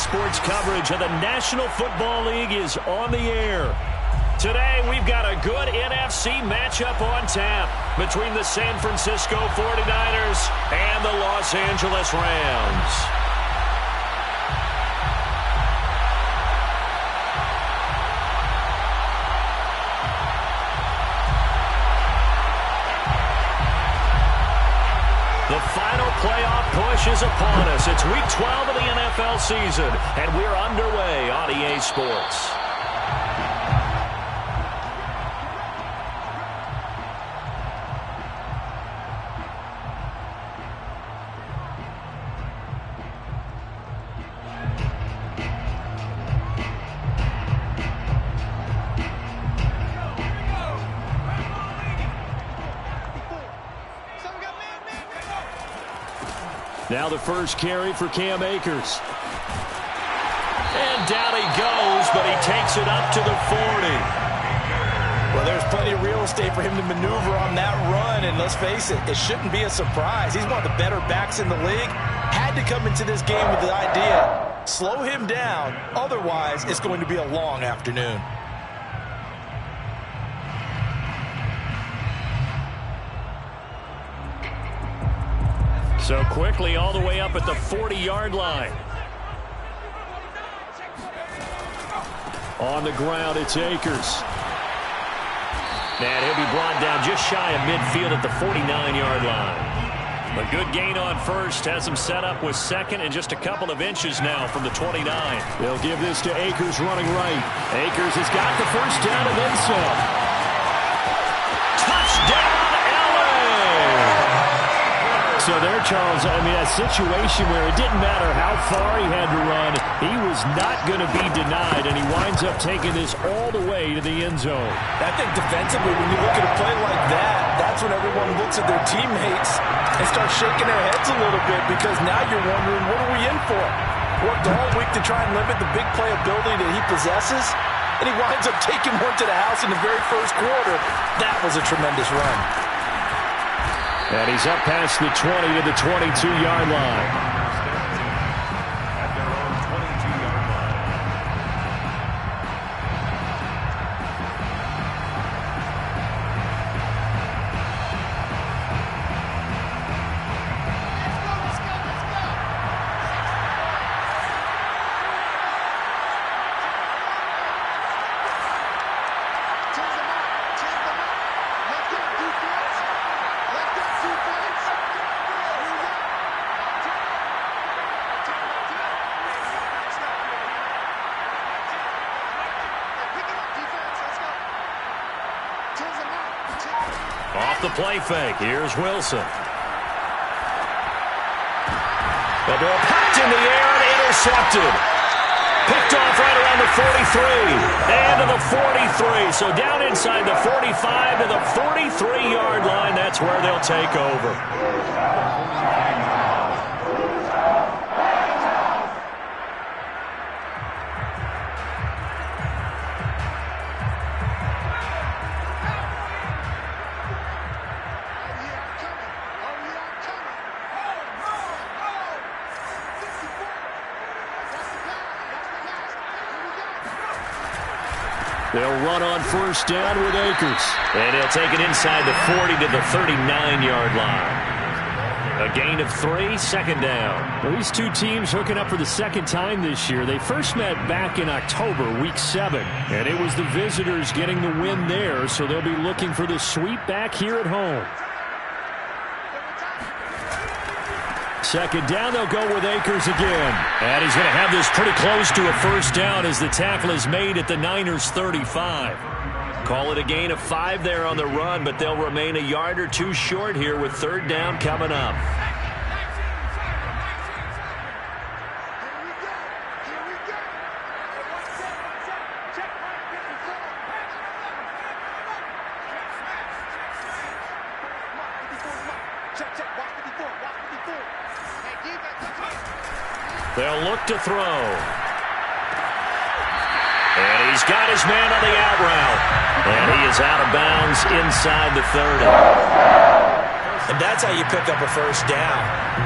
Sports coverage of the National Football League is on the air. Today, we've got a good NFC matchup on tap between the San Francisco 49ers and the Los Angeles Rams. The final playoff push is upon us. It's Week 12 of the NFL season, and we're underway on EA Sports. Now the first carry for Cam Akers. And down he goes, but he takes it up to the 40. Well, there's plenty of real estate for him to maneuver on that run, and let's face it, it shouldn't be a surprise. He's one of the better backs in the league. Had to come into this game with the idea, slow him down, otherwise it's going to be a long afternoon. So quickly all the way up at the 40-yard line. On the ground, it's Akers. And he'll be brought down just shy of midfield at the 49-yard line. A good gain on first, has him set up with second and just a couple of inches now from the 29. They'll give this to Akers running right. Akers has got the first down and then some. Touchdown! So there, Charles, I mean, a situation where it didn't matter how far he had to run, he was not going to be denied, and he winds up taking this all the way to the end zone. I think defensively, when you look at a play like that, that's when everyone looks at their teammates and starts shaking their heads a little bit, because now you're wondering, what are we in for? Worked all week to try and limit the big play ability that he possesses, and he winds up taking one to the house in the very first quarter. That was a tremendous run. And he's up past the 20 to the 22-yard line. Off the play fake, here's Wilson. The ball popped in the air and intercepted. Picked off right around the 43. And to the 43. So down inside the 45 to the 43-yard line. That's where they'll take over. They'll run on first down with Akers. And he'll take it inside the 40 to the 39-yard line. A gain of 3, second down. Well, these two teams hooking up for the second time this year. They first met back in October, Week 7. And it was the visitors getting the win there, so they'll be looking for the sweep back here at home. Second down, they'll go with Akers again. And he's going to have this pretty close to a first down as the tackle is made at the Niners' 35. Call it a gain of 5 there on the run, but they'll remain a yard or two short here with third down coming up. They'll look to throw. And he's got his man on the out route. And he is out of bounds inside the 30. And that's how you pick up a first down.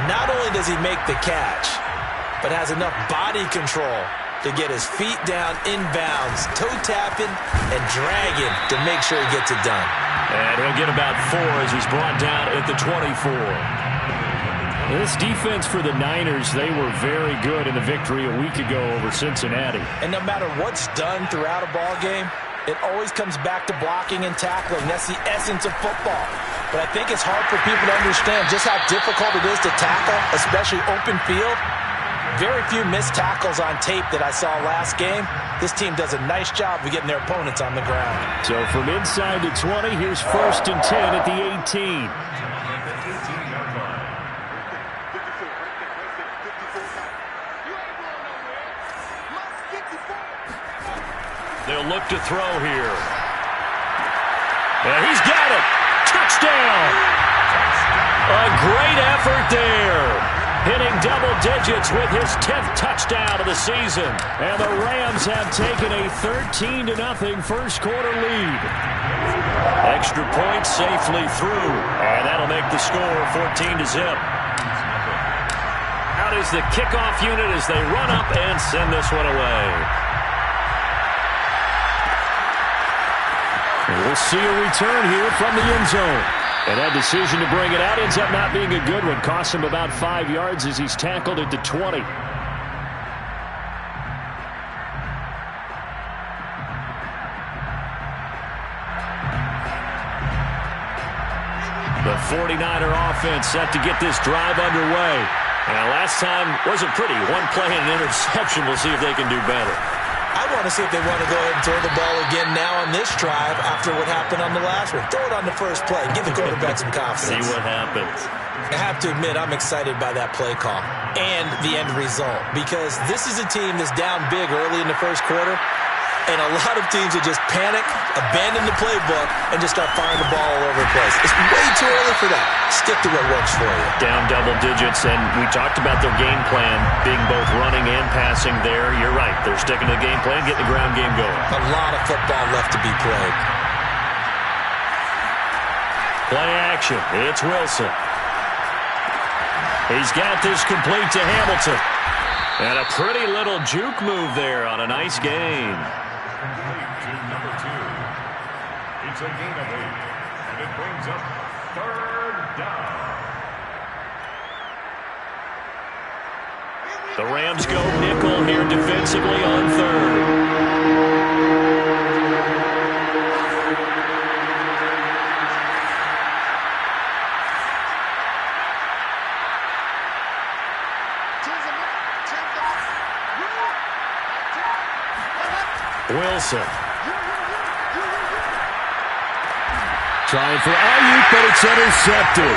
Not only does he make the catch, but has enough body control to get his feet down inbounds, toe tapping and dragging to make sure he gets it done. And he'll get about 4 as he's brought down at the 24. This defense for the Niners, they were very good in the victory a week ago over Cincinnati. And no matter what's done throughout a ball game, it always comes back to blocking and tackling. That's the essence of football. But I think it's hard for people to understand just how difficult it is to tackle, especially open field. Very few missed tackles on tape that I saw last game. This team does a nice job of getting their opponents on the ground. So from inside the 20, here's 1st and 10 at the 18. They'll look to throw here. And he's got it. Touchdown. A great effort there. Hitting double digits with his 10th touchdown of the season. And the Rams have taken a 13-0 first quarter lead. Extra point safely through. And that'll make the score 14-0. Out is the kickoff unit as they run up and send this one away. And we'll see a return here from the end zone. And that decision to bring it out ends up not being a good one. Costs him about 5 yards as he's tackled at the 20. The 49er offense set to get this drive underway. And last time wasn't pretty. One play and an interception. We'll see if they can do better. I want to see if they want to go ahead and throw the ball again now on this drive after what happened on the last one. Throw it on the first play. Give the quarterback some confidence. See what happens. I have to admit, I'm excited by that play call and the end result because this is a team that's down big early in the first quarter, and a lot of teams will just panic, abandon the playbook, and just start firing the ball all over the place. It's way too early for that. Stick to what works for you. Down double digits, and we talked about their game plan being both running and passing there. You're right. They're sticking to the game plan, getting the ground game going. A lot of football left to be played. Play action. It's Wilson. He's got this complete to Hamilton. And a pretty little juke move there on a nice gain. Number 2. It's a gain of 8, and it brings up 3rd down. The Rams go nickel here defensively on 3rd. Wilson. Trying for Ayuk, but it's intercepted.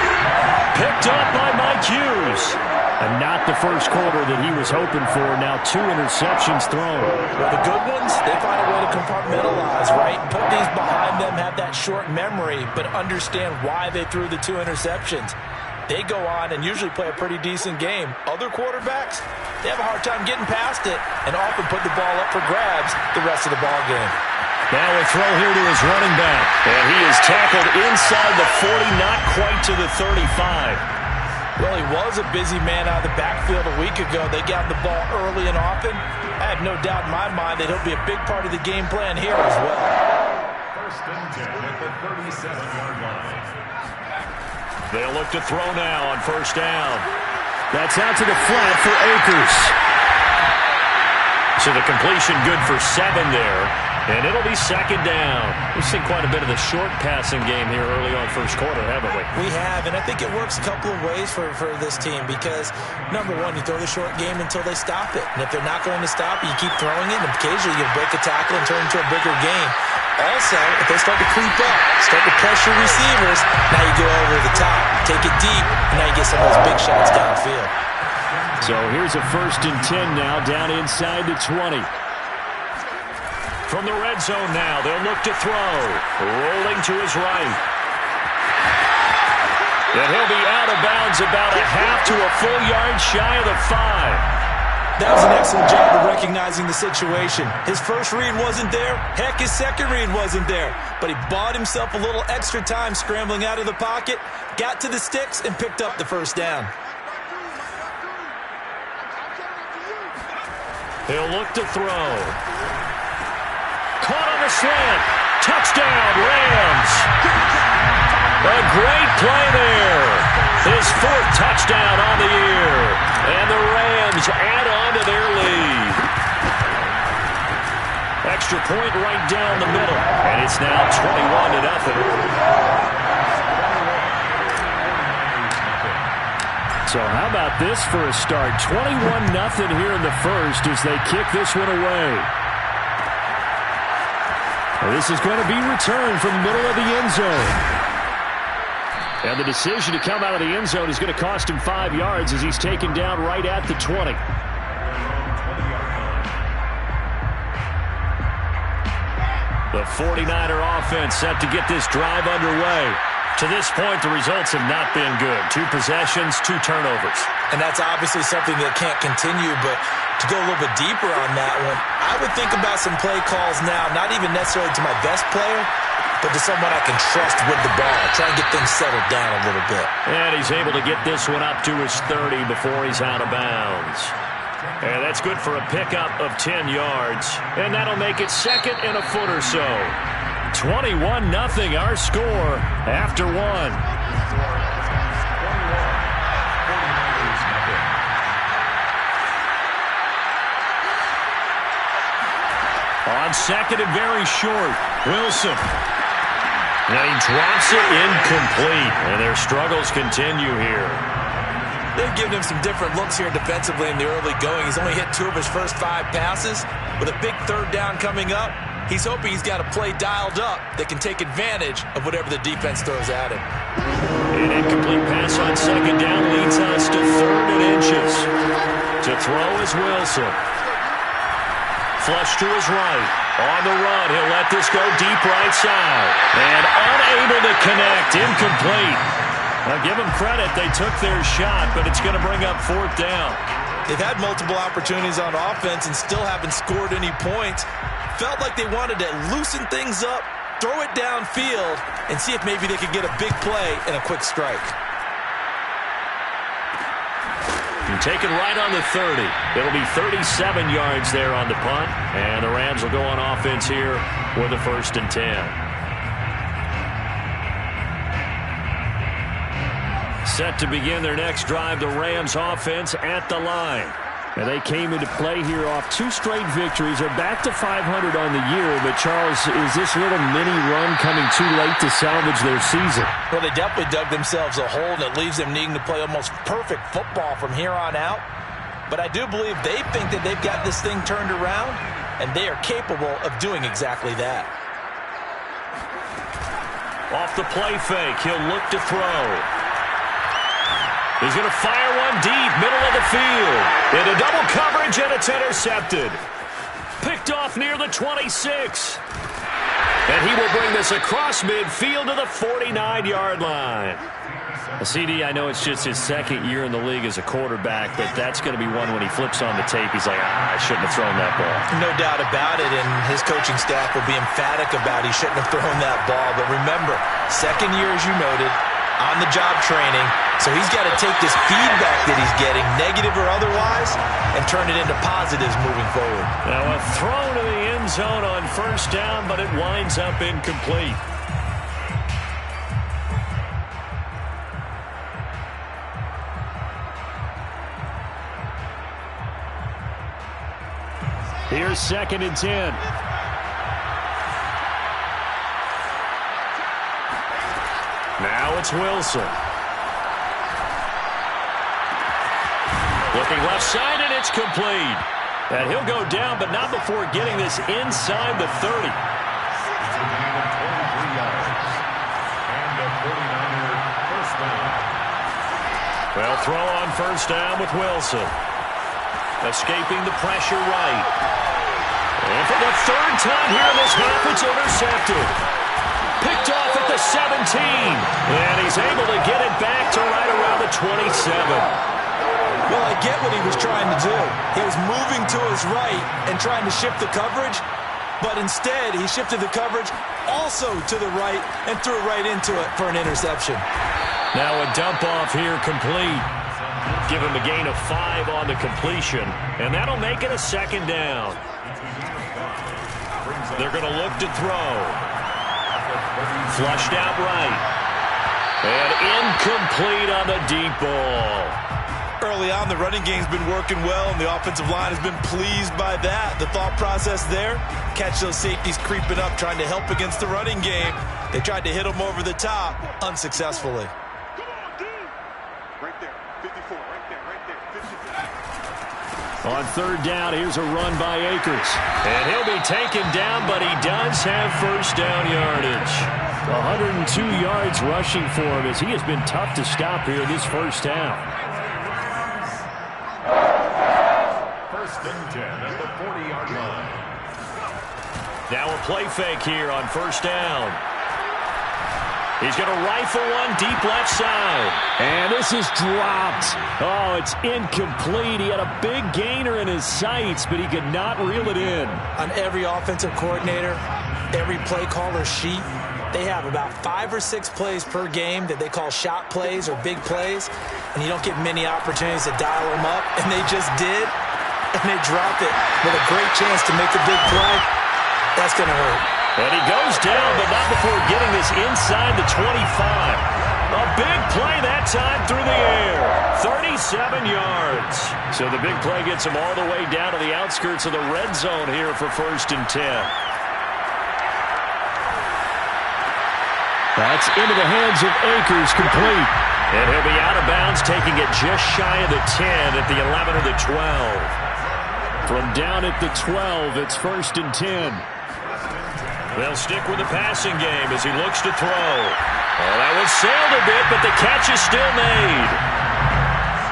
Picked up by Mike Hughes. And not the first quarter that he was hoping for. Now 2 interceptions thrown. Well, the good ones, they find a way to compartmentalize, right? Put these behind them, have that short memory, but understand why they threw the 2 interceptions. They go on and usually play a pretty decent game. Other quarterbacks, they have a hard time getting past it and often put the ball up for grabs the rest of the ball game. Now a throw here to his running back. And he is tackled inside the 40, not quite to the 35. Well, he was a busy man out of the backfield a week ago. They got the ball early and often. I have no doubt in my mind that he'll be a big part of the game plan here as well. 1st and 10 at the 37-yard line. They'll look to throw now on 1st down. That's out to the flat for Akers. So the completion good for 7 there. And it'll be 2nd down. We've seen quite a bit of the short passing game here early on first quarter, haven't we? We have, and I think it works a couple of ways for this team because, number one, you throw the short game until they stop it. And if they're not going to stop it, you keep throwing it, and occasionally you break a tackle and turn it into a bigger game. Also, if they start to creep up, start to pressure receivers, now you go over the top, take it deep, and now you get some of those big shots downfield. So here's a 1st and 10 now, down inside the 20. From the red zone now, they'll look to throw. Rolling to his right. And he'll be out of bounds about a half to a full yard shy of the 5. That was an excellent job of recognizing the situation. His first read wasn't there. Heck, his second read wasn't there. But he bought himself a little extra time scrambling out of the pocket, got to the sticks, and picked up the 1st down. He'll look to throw. Caught on the slant. Touchdown, Rams. A great play there. His 4th touchdown on the year. And the Rams add on to their lead. Extra point right down the middle. And it's now 21-0. So how about this for a start? 21-0 here in the first as they kick this one away. This is going to be returned from the middle of the end zone. And the decision to come out of the end zone is going to cost him 5 yards as he's taken down right at the 20. The 49er offense set to get this drive underway. To this point, the results have not been good. 2 possessions, 2 turnovers. And that's obviously something that can't continue, but to go a little bit deeper on that one, I would think about some play calls now, not even necessarily to my best player, but to someone I can trust with the ball. Try and get things settled down a little bit. And he's able to get this one up to his 30 before he's out of bounds. And that's good for a pickup of 10 yards. And that'll make it 2nd and a foot or so. 21-0 our score after 1. On 2nd and very short, Wilson. And he drops it incomplete. And their struggles continue here. They've given him some different looks here defensively in the early going. He's only hit 2 of his first 5 passes. With a big 3rd down coming up, he's hoping he's got a play dialed up that can take advantage of whatever the defense throws at him. An incomplete pass on 2nd down leads us to 3rd and inches. To throw is Wilson. Flush to his right. On the run, he'll let this go deep right side. And unable to connect. Incomplete. Now give them credit. They took their shot, but it's going to bring up 4th down. They've had multiple opportunities on offense and still haven't scored any points. Felt like they wanted to loosen things up, throw it downfield, and see if maybe they could get a big play and a quick strike. And taken right on the 30. It'll be 37 yards there on the punt. And the Rams will go on offense here with a 1st and 10. Set to begin their next drive, the Rams offense at the line. And they came into play here off 2 straight victories. They're back to 500 on the year. But, Charles, is this little mini run coming too late to salvage their season? Well, they definitely dug themselves a hole, and it leaves them needing to play almost perfect football from here on out. But I do believe they think that they've got this thing turned around, and they are capable of doing exactly that. Off the play fake, he'll look to throw. He's going to fire one deep, middle of the field. Into double coverage, and it's intercepted. Picked off near the 26. And he will bring this across midfield to the 49-yard line. CD, I know it's just his 2nd year in the league as a quarterback, but that's going to be one when he flips on the tape, he's like, I shouldn't have thrown that ball. No doubt about it, and his coaching staff will be emphatic about he shouldn't have thrown that ball. But remember, 2nd year, as you noted, on-the-job training, so he's got to take this feedback that he's getting, negative or otherwise, and turn it into positives moving forward. Now a throw to the end zone on 1st down, but it winds up incomplete. Here's 2nd and 10. Now it's Wilson. Looking left side, and it's complete. And he'll go down, but not before getting this inside the 30. It's a gain of 23 yards. And a 49er first down. Well, throw on 1st down with Wilson. Escaping the pressure right. And for the 3rd time here in this half, it's intercepted. Picked off at the 17. And he's able to get it back to right around the 27. Well, I get what he was trying to do. He was moving to his right and trying to shift the coverage, but instead he shifted the coverage also to the right and threw right into it for an interception. Now a dump off here complete. Give him a gain of 5 on the completion, and that'll make it a second down. They're going to look to throw. Flushed out right. And incomplete on the deep ball. Early on, the running game's been working well, and the offensive line has been pleased by that. The thought process there, catch those safeties creeping up, trying to help against the running game. They tried to hit them over the top, unsuccessfully. Right there, 54, right there, 54. On third down, here's a run by Akers. And he'll be taken down, but he does have first down yardage. 102 yards rushing for him as he has been tough to stop here this first half. First and 10 at the 40-yard line. Now a play fake here on first down. He's going to rifle one deep left side. And this is dropped. Oh, it's incomplete. He had a big gainer in his sights, but he could not reel it in. On every offensive coordinator, every play caller sheet, they have about 5 or 6 plays per game that they call shot plays or big plays, and you don't get many opportunities to dial them up, and they just did, and they dropped it with a great chance to make a big play. That's going to hurt. And he goes down, but not before getting this inside the 25. A big play that time through the air. 37 yards. So the big play gets him all the way down to the outskirts of the red zone here for first and 10. That's into the hands of Akers, complete. And he'll be out of bounds, taking it just shy of the 10 at the 11 or the 12. From down at the 12, it's first and 10. They'll stick with the passing game as he looks to throw. Oh, that was sailed a bit, but the catch is still made.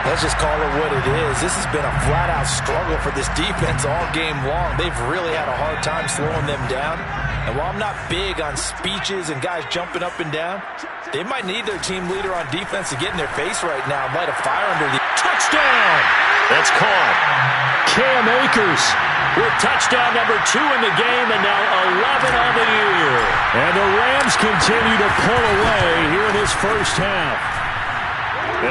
Let's just call it what it is. This has been a flat-out struggle for this defense all game long. They've really had a hard time slowing them down. And while I'm not big on speeches and guys jumping up and down, they might need their team leader on defense to get in their face right now and light a fire under the... Touchdown! That's caught. Cam Akers with touchdown number 2 in the game, and now 11 on the year. And the Rams continue to pull away here in this first half.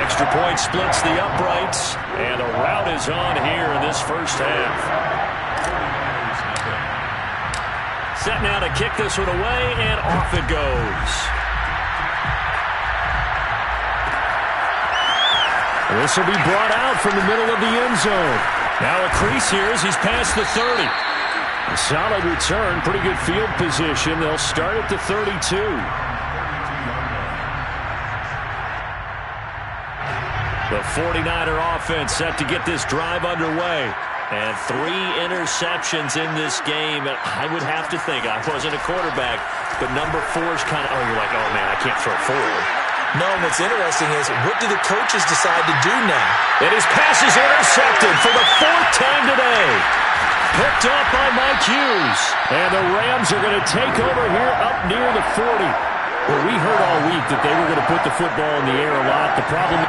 Extra point splits the uprights, and a rout is on here in this first half. Set now to kick this one away, and off it goes. This will be brought out from the middle of the end zone. Now a crease here as he's past the 30. A solid return, pretty good field position. They'll start at the 32. The 49er offense set to get this drive underway. And 3 interceptions in this game. I would have to think, I wasn't a quarterback, but number 4 is kind of, you're like, oh man, I can't throw forward. No, what's interesting is, what do the coaches decide to do now? And his pass is intercepted for the 4th time today. Picked up by Mike Hughes. And the Rams are going to take over here up near the 40. Well, we heard all week that they were going to put the football in the air a lot. The problem...